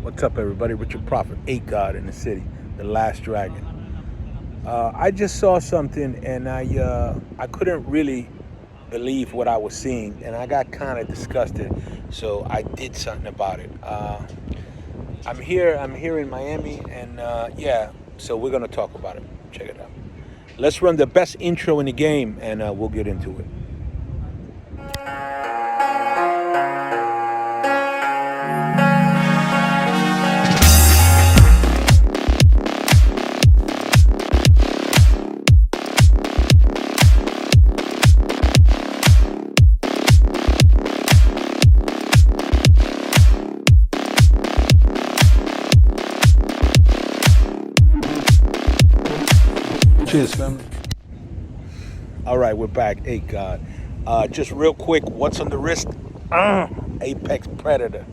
What's up, everybody? Richard Prophet, 8 God in the city, the last dragon. I just saw something, and I couldn't really believe what I was seeing, and I got kind of disgusted. So I did something about it. I'm here in Miami, and yeah. So we're gonna talk about it. Check it out. Let's run the best intro in the game, and we'll get into it. Cheers, family. All right, we're back. 8 God. Just real quick, what's on the wrist? Apex Predator.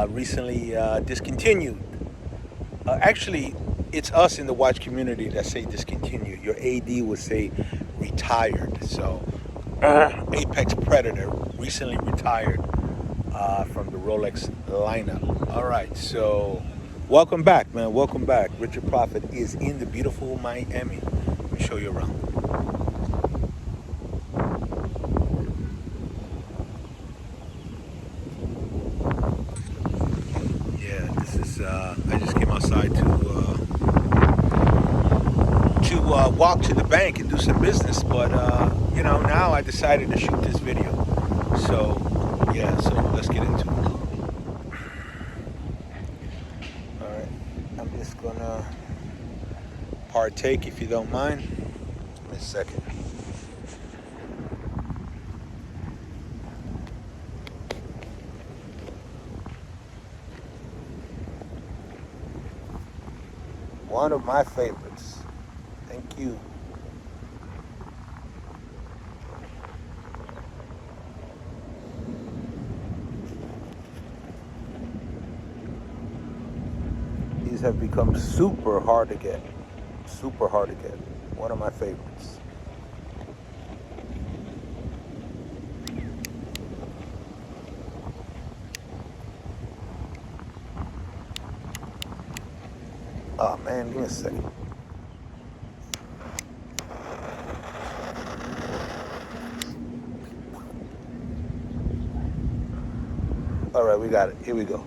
Recently discontinued. Actually, it's us in the watch community that say discontinued. Your AD would say retired. So, Apex Predator recently retired from the Rolex lineup. All right, so welcome back, man. Welcome back. Richard Prophet is in the beautiful Miami. Let me show you around. Yeah, this is. I just came outside to walk to the bank and do some business, but now I decided to shoot this video. So yeah, so let's get into it. All right, I'm just gonna partake if you don't mind. Give me a second. One of my favorites. Thank you. These have become super hard to get. Super hard to get. One of my favorites. Oh man, give me a second. All right, we got it. Here we go.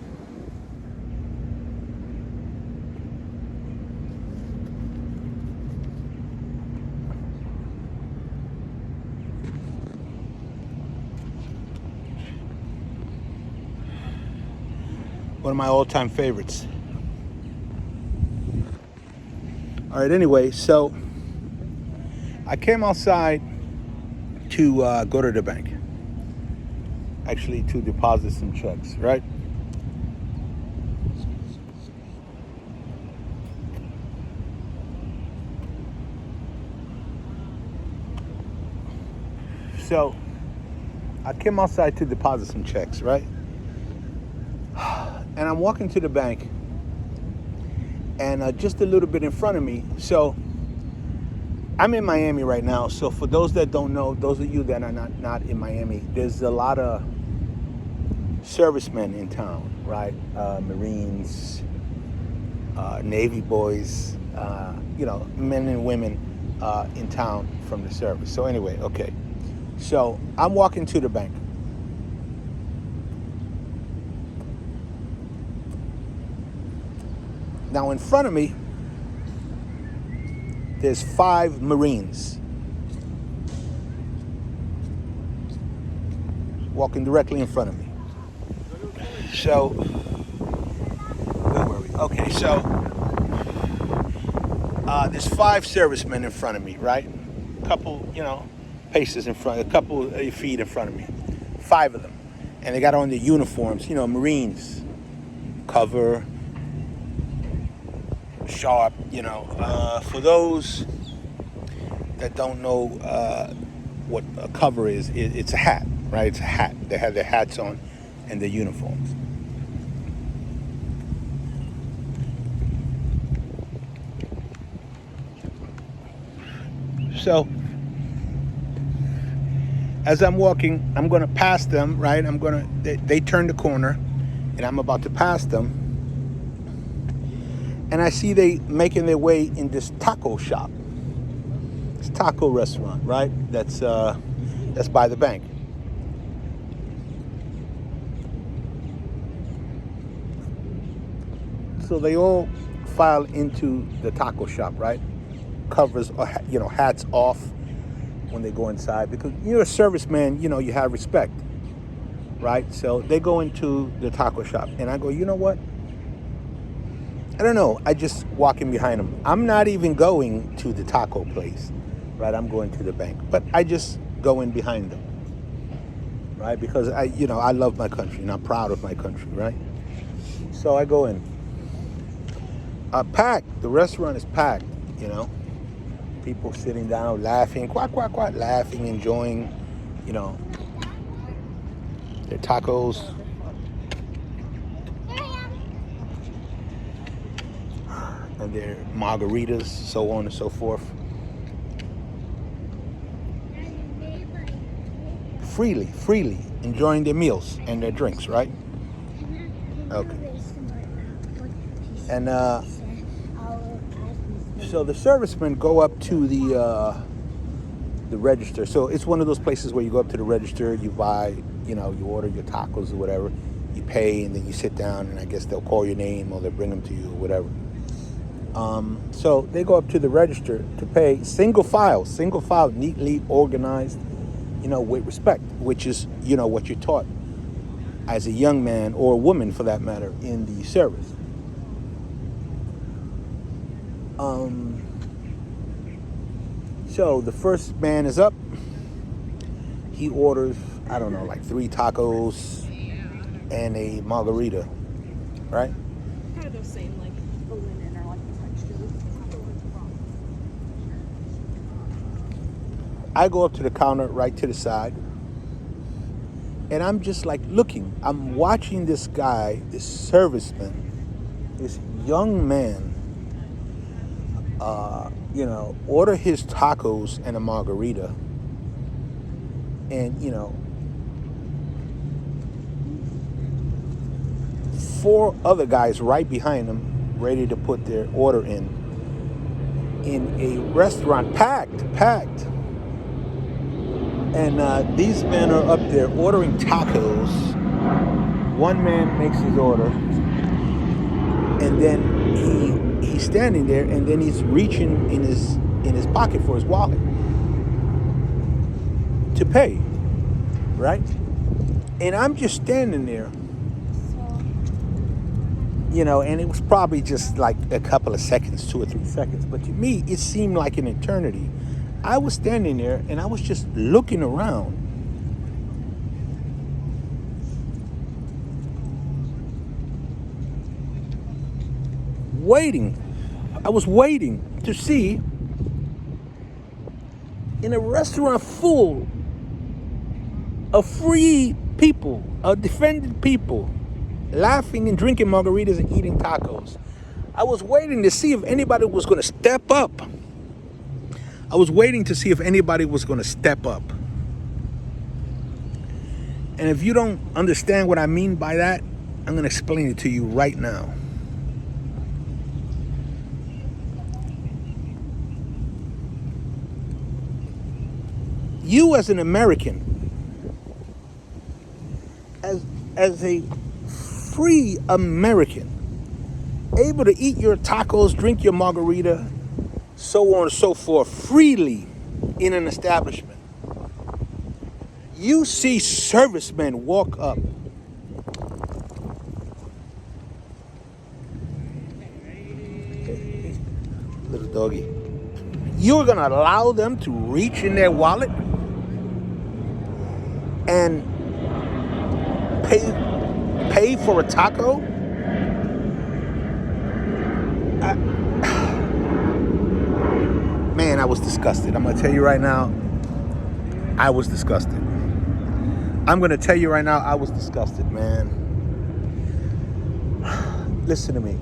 One of my all-time favorites. All right, anyway, so I came outside to go to the bank. Actually, to deposit some checks, right? So I came outside to deposit some checks, right? And I'm walking to the bank, and just a little bit in front of me. So I'm in Miami right now. So for those that don't know, those of you that are not in Miami, there's a lot of servicemen in town, right? Marines, Navy boys, men and women in town from the service. So anyway, okay. So I'm walking to the bank. Now in front of me, there's 5 Marines walking directly in front of me. So, where were we? Okay, so there's 5 servicemen in front of me, right? A couple, paces in front, a couple feet in front of me. 5 of them. And they got on their uniforms, Marines, cover, sharp, for those that don't know what a cover is, it's a hat, right? It's a hat. They have their hats on and their uniforms. So as I'm walking, I'm going to pass them, right? They turn the corner, and I'm about to pass them, and I see they making their way in this taco shop. It's a taco restaurant, right? That's by the bank. So they all file into the taco shop, right? Covers, hats off when they go inside, because you're a serviceman, you have respect, right? So they go into the taco shop, and I go, you know what? I don't know. I just walk in behind them. I'm not even going to the taco place, right? I'm going to the bank, but I just go in behind them, right? Because I love my country and I'm proud of my country, right? So I go in. Packed. The restaurant is packed, People sitting down, laughing, quack, quack, quack, laughing, enjoying, their tacos. And their margaritas, so on and so forth. Freely enjoying their meals and their drinks, right? Okay. And so the servicemen go up to the register. So it's one of those places where you go up to the register, you buy, you order your tacos or whatever, you pay, and then you sit down, and I guess they'll call your name or they'll bring them to you or whatever. So they go up to the register to pay, single file, neatly organized, with respect, which is, what you're taught as a young man, or a woman for that matter, in the service. So the first man is up. He orders, I don't know, like 3 tacos and a margarita, right? Kind of the same, like the linen or like the texture. I go up to the counter right to the side, and I'm just like looking. I'm watching this guy, this serviceman, this young man, order his tacos and a margarita, and 4 other guys right behind him, ready to put their order in a restaurant packed, and these men are up there ordering tacos. One man makes his order, and then he's standing there, and then he's reaching in his pocket for his wallet to pay, right? And I'm just standing there, and it was probably just like a couple of seconds, 2 or 3 seconds, but to me it seemed like an eternity. I was standing there and I was just looking around, waiting. I was waiting to see, in a restaurant full of free people, of defended people, laughing and drinking margaritas and eating tacos, I was waiting to see if anybody was going to step up. I was waiting to see if anybody was going to step up. And if you don't understand what I mean by that, I'm going to explain it to you right now. You as an American, as a free American, able to eat your tacos, drink your margarita, so on and so forth, freely in an establishment, you see servicemen walk up. Little doggy. You're going to allow them to reach in their wallet and pay for a taco? Man, I was disgusted. I'm going to tell you right now, I was disgusted. I'm going to tell you right now, I was disgusted, man. Listen to me.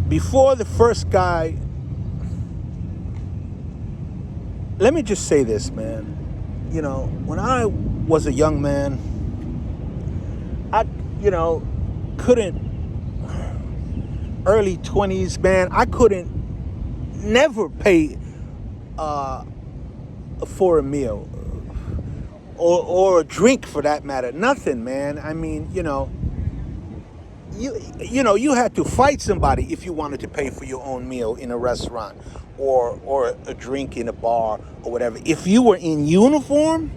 Before the first guy, let me just say this, man. When I was a young man, I, you know, couldn't, early 20s, man, I couldn't never pay for a meal or a drink for that matter. Nothing, man. I mean, you had to fight somebody if you wanted to pay for your own meal in a restaurant or a drink in a bar or whatever. If you were in uniform,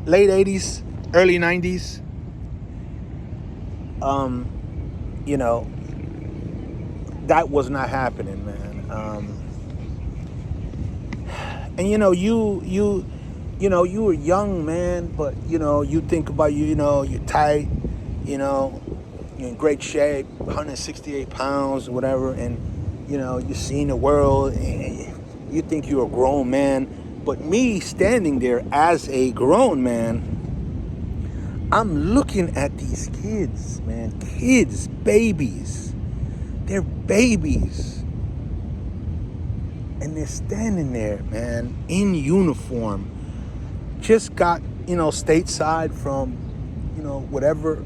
late 80s, early 90s, um, you know, that was not happening, man. And you were young, man, but you think about you're tight, you're in great shape, 168 pounds or whatever, and you're seeing the world, and you think you're a grown man. But me standing there as a grown man, I'm looking at these kids, man, babies. They're babies. And they're standing there, man, in uniform. Just got, stateside from, whatever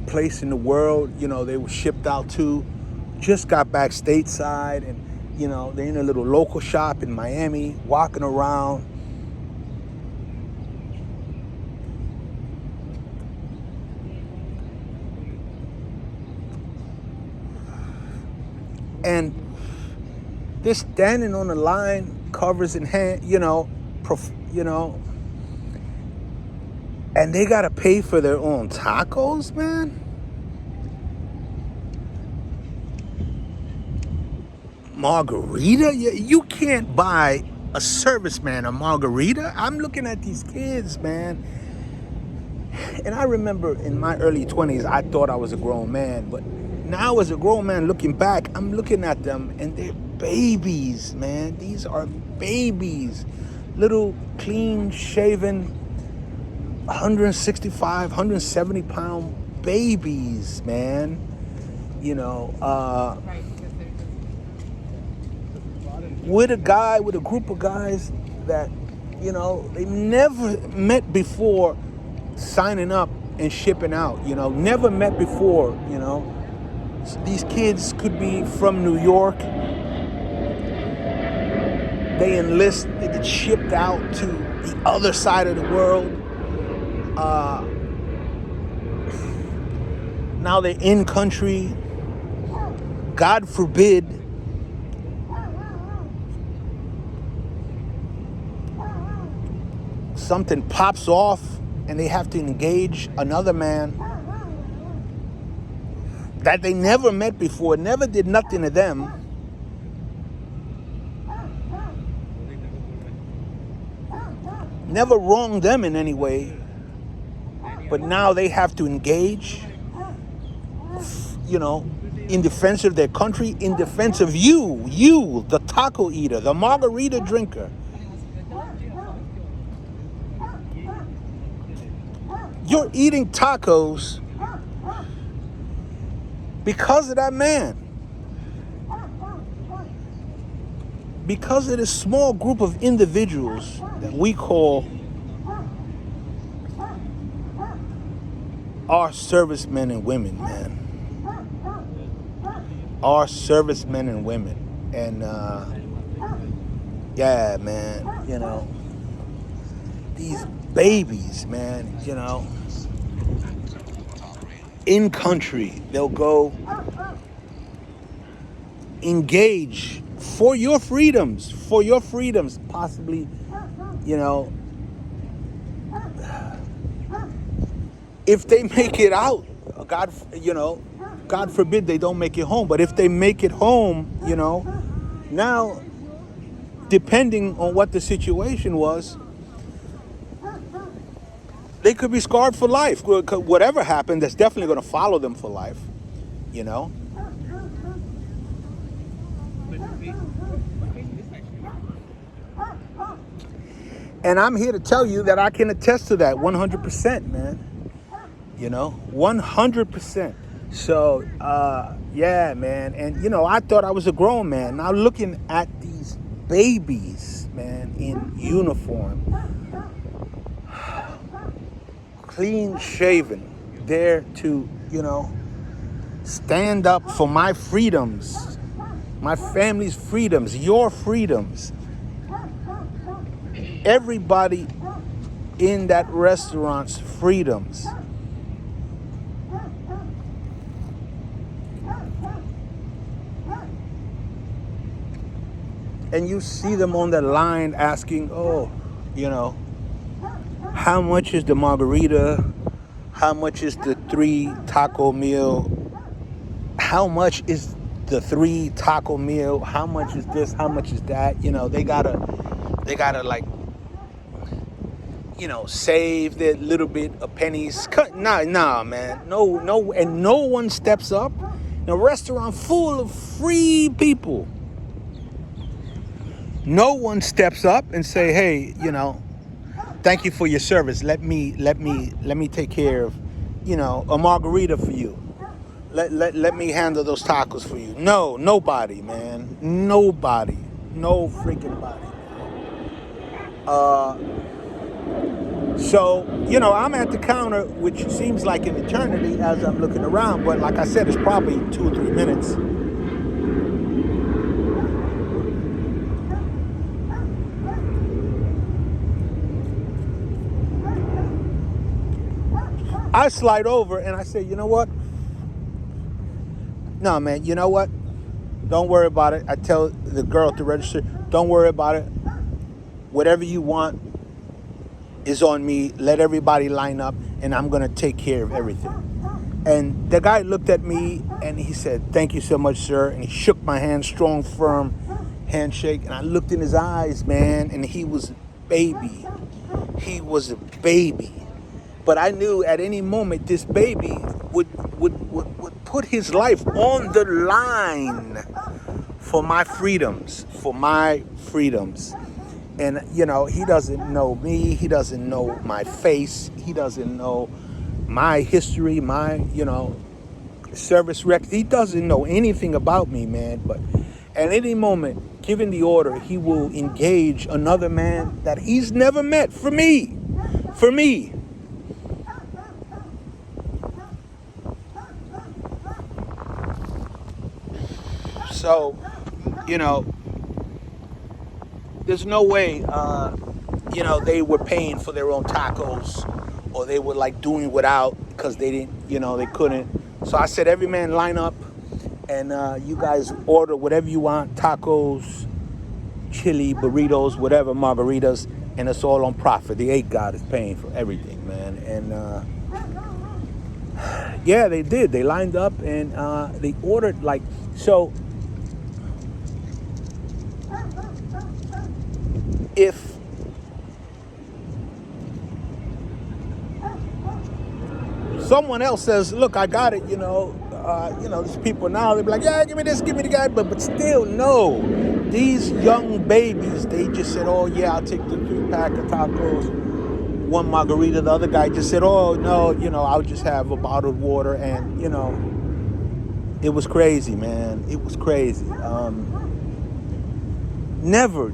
place in the world, they were shipped out to. Just got back stateside, and, they're in a little local shop in Miami, walking around. And they're standing on the line, covers in hand, and they gotta pay for their own tacos, man. Margarita? You can't buy a serviceman a margarita. I'm looking at these kids, man. And I remember in my early 20s, I thought I was a grown man. But now as a grown man looking back, I'm looking at them and they're babies, man. These are babies. Little, clean shaven, 165, 170 pound babies, man. With a group of guys that, they never met before signing up and shipping out, never met before, These kids could be from New York. They enlist, they get shipped out to the other side of the world. Now they're in country. God forbid something pops off and they have to engage another man that they never met before, never did nothing to them. Never wronged them in any way. But now they have to engage, in defense of their country, in defense of you, the taco eater, the margarita drinker. You're eating tacos because of that man. Because of this small group of individuals that we call our servicemen and women, man. Our servicemen and women. And, yeah, man, these babies, man, in country, they'll go engage for your freedoms, possibly, if they make it out, God forbid they don't make it home, but if they make it home, now, depending on what the situation was, they could be scarred for life. Whatever happened, that's definitely going to follow them for life, And I'm here to tell you that I can attest to that 100%, man. 100%. So, yeah, man. And, I thought I was a grown man. Now looking at these babies, man, in uniform, clean shaven, there to, stand up for my freedoms, my family's freedoms, your freedoms. Everybody in that restaurant's freedoms. And you see them on the line asking, oh, how much is the margarita? How much is the 3 taco meal? How much is the 3 taco meal? How much is this? How much is that? They gotta like, save their little bit of pennies. Nah, man. No, and no one steps up. In a restaurant full of free people. No one steps up and say, hey, thank you for your service. Let me take care of, a margarita for you. Let me handle those tacos for you. No, nobody, man. Nobody. No freaking body. So, I'm at the counter, which seems like an eternity as I'm looking around, but like I said, it's probably 2 or 3 minutes. I slide over and I say, you know what? No, man, you know what? Don't worry about it. I tell the girl at the register, don't worry about it. Whatever you want is on me. Let everybody line up and I'm going to take care of everything. And the guy looked at me and he said, thank you so much, sir. And he shook my hand, strong, firm handshake. And I looked in his eyes, man, and he was a baby. He was a baby. But I knew at any moment this baby would put his life on the line for my freedoms, And, he doesn't know me. He doesn't know my face. He doesn't know my history, my, service record. He doesn't know anything about me, man. But at any moment, given the order, he will engage another man that he's never met for me. For me. So, there's no way, they were paying for their own tacos or they were like doing without because they didn't, they couldn't. So I said, every man line up and you guys order whatever you want, tacos, chili, burritos, whatever, margaritas, and it's all on profit. The 8 God is paying for everything, man. And yeah, they did. They lined up and they ordered so if someone else says, look, I got it, there's people now, they'll be like, yeah, give me this, give me the guy, but still, no. These young babies, they just said, oh, yeah, I'll take the 3-pack of tacos, 1 margarita. The other guy just said, oh, no, I'll just have a bottled water. And, it was crazy, man. It was crazy. Never,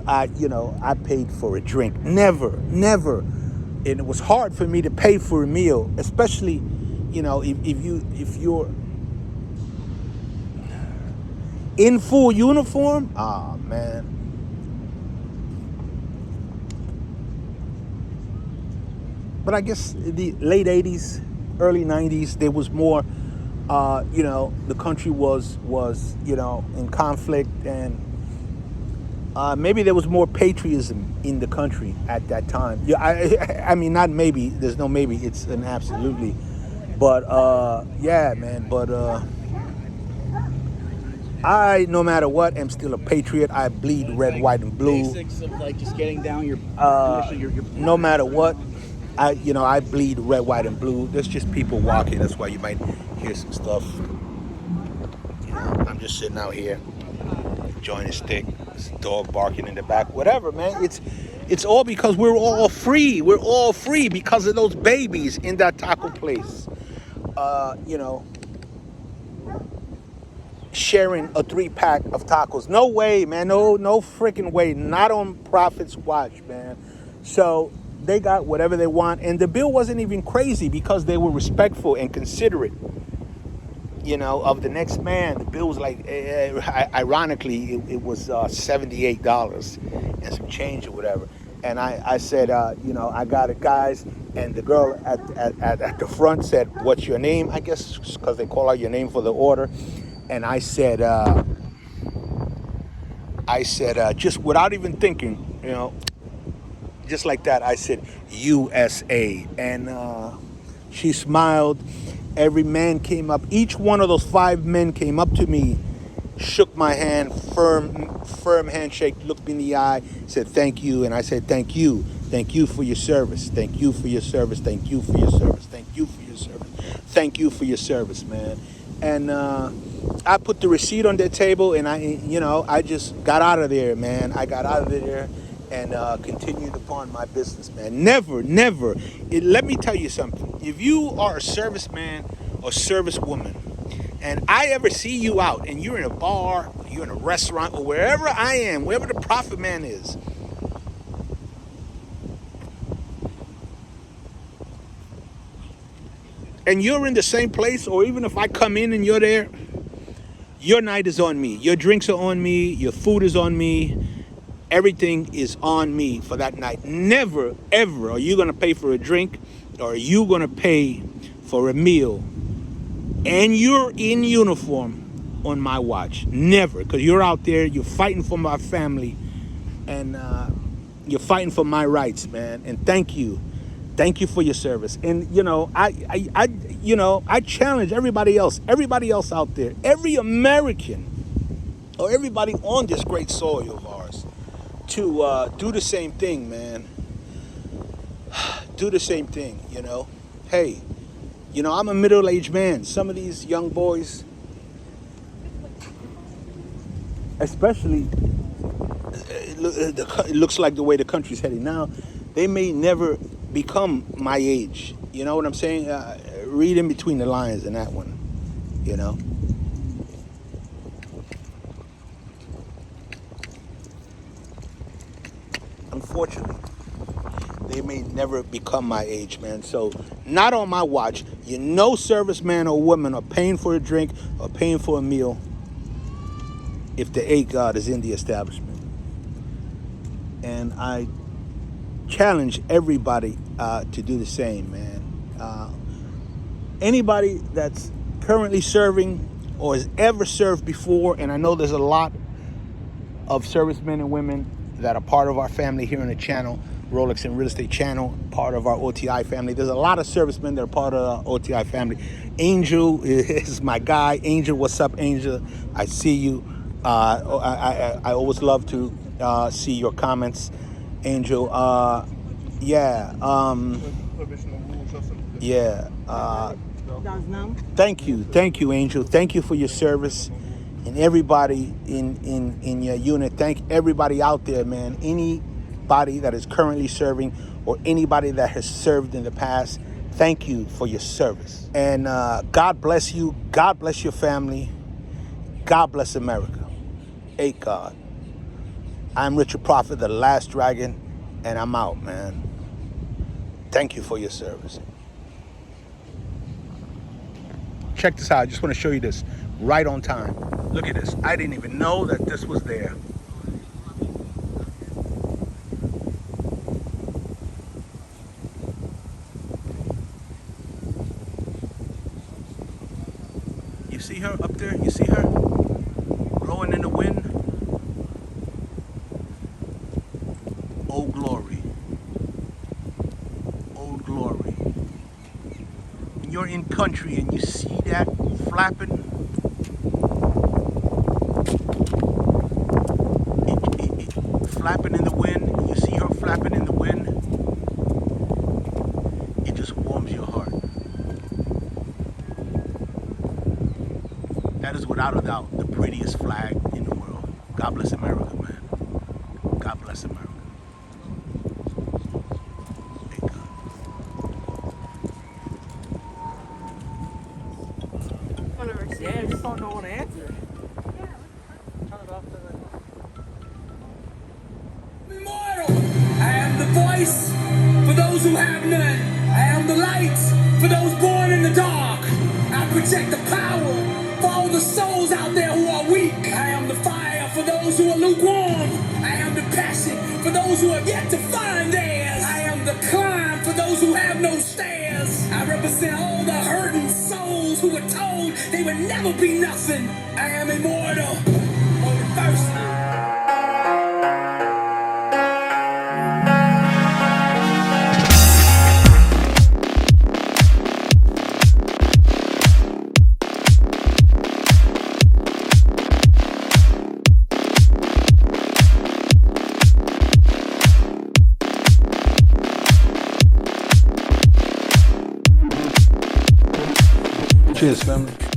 I paid for a drink. Never. And it was hard for me to pay for a meal, especially, if you're in full uniform. Ah, man. But I guess the late 80s, early 90s, there was more, the country was, in conflict, and maybe there was more patriotism in the country at that time. Yeah, I mean, not maybe. There's no maybe. It's an absolutely. But yeah, man. But I, no matter what, am still a patriot. I bleed red, white, and blue. Basics of just getting down your no matter what, I bleed red, white, and blue. There's just people walking. That's why you might hear some stuff. I'm just sitting out here, enjoying a stick. Dog barking in the back, whatever, man. It's all because we're all free. We're all free because of those babies in that taco place. You know, sharing a 3-pack of tacos. No way, man. No freaking way. Not on Prophet's watch, man. So they got whatever they want. And the bill wasn't even crazy because they were respectful and considerate, you know, of the next man. The bill was like, ironically, it was $78 and some change or whatever. And I said, you know, I got it, guys. And the girl at the front said, what's your name? I guess because they call out your name for the order. And I said, just without even thinking, you know, just like that, I said, USA. And she smiled. Every man came up. Each one of those 5 men came up to me, shook my hand, firm handshake, looked me in the eye, said, thank you. And I said, thank you. Thank you for your service. Thank you for your service. Thank you for your service. Thank you for your service. Thank you for your service, man. And I put the receipt on their table, and I just got out of there, man. I got out of there and continued upon my business, man. Never. Let me tell you something. If you are a serviceman or servicewoman, and I ever see you out, and you're in a bar, or you're in a restaurant, or wherever I am, wherever the Prophet man is, and you're in the same place, or even if I come in and you're there, your night is on me. Your drinks are on me. Your food is on me. Everything is on me for that night. Never, ever are you going to pay for a drink, or are you going to pay for a meal, and you're in uniform on my watch. Never, because you're out there, you're fighting for my family, and you're fighting for my rights, man. And thank you for your service. And I challenge everybody else out there, every American, or everybody on this great soil of ours, to do the same thing, man. Do the same thing, you know. Hey, you know, I'm a middle-aged man. Some of these young boys, especially, it looks like the way the country's heading now, they may never become my age. You know what I'm saying? Read in between the lines in that one, you know. Unfortunately, they may never become my age, man. So, not on my watch. You know, serviceman or woman are paying for a drink or paying for a meal if the 8 God is in the establishment. And I challenge everybody to do the same, man. Anybody that's currently serving or has ever served before, and I know there's a lot of servicemen and women that are part of our family here on the channel, Rolex and Real Estate channel, part of our OTI family. There's a lot of servicemen that are part of our OTI family. Angel is my guy. Angel, what's up, Angel? I see you. I always love to see your comments, Angel. Yeah. Thank you, Angel. Thank you for your service, and everybody in your unit. Thank everybody out there, man. Anybody that is currently serving, or anybody that has served in the past, thank you for your service. And God bless you. God bless your family. God bless America. 8 God. I'm Richard Prophet, the last dragon, and I'm out, man. Thank you for your service. Check this out. I just want to show you this right on time. Look at this. I didn't even know that this was there. You see her up there? You see her? Blowing in the wind? Oh, glory. Oh, glory. When you're in country and you see that flapping, flapping in the wind, you see her flapping in the wind, it just warms your heart. That is without a doubt the prettiest flag in the world. God bless America, man. God bless America. one of our Yeah, I seniors. just don't know what to answer. Turn it off. Immortal. I am the voice for those who have none. I am the light for those born in the dark. I protect the power for all the souls out there who are weak. I am the fire for those who are lukewarm. I am the passion for those who have yet to find theirs. I am the climb for those who have no stairs. I represent all the hurting souls who were told they would never be nothing. I am immortal. Universal. Cheers, family.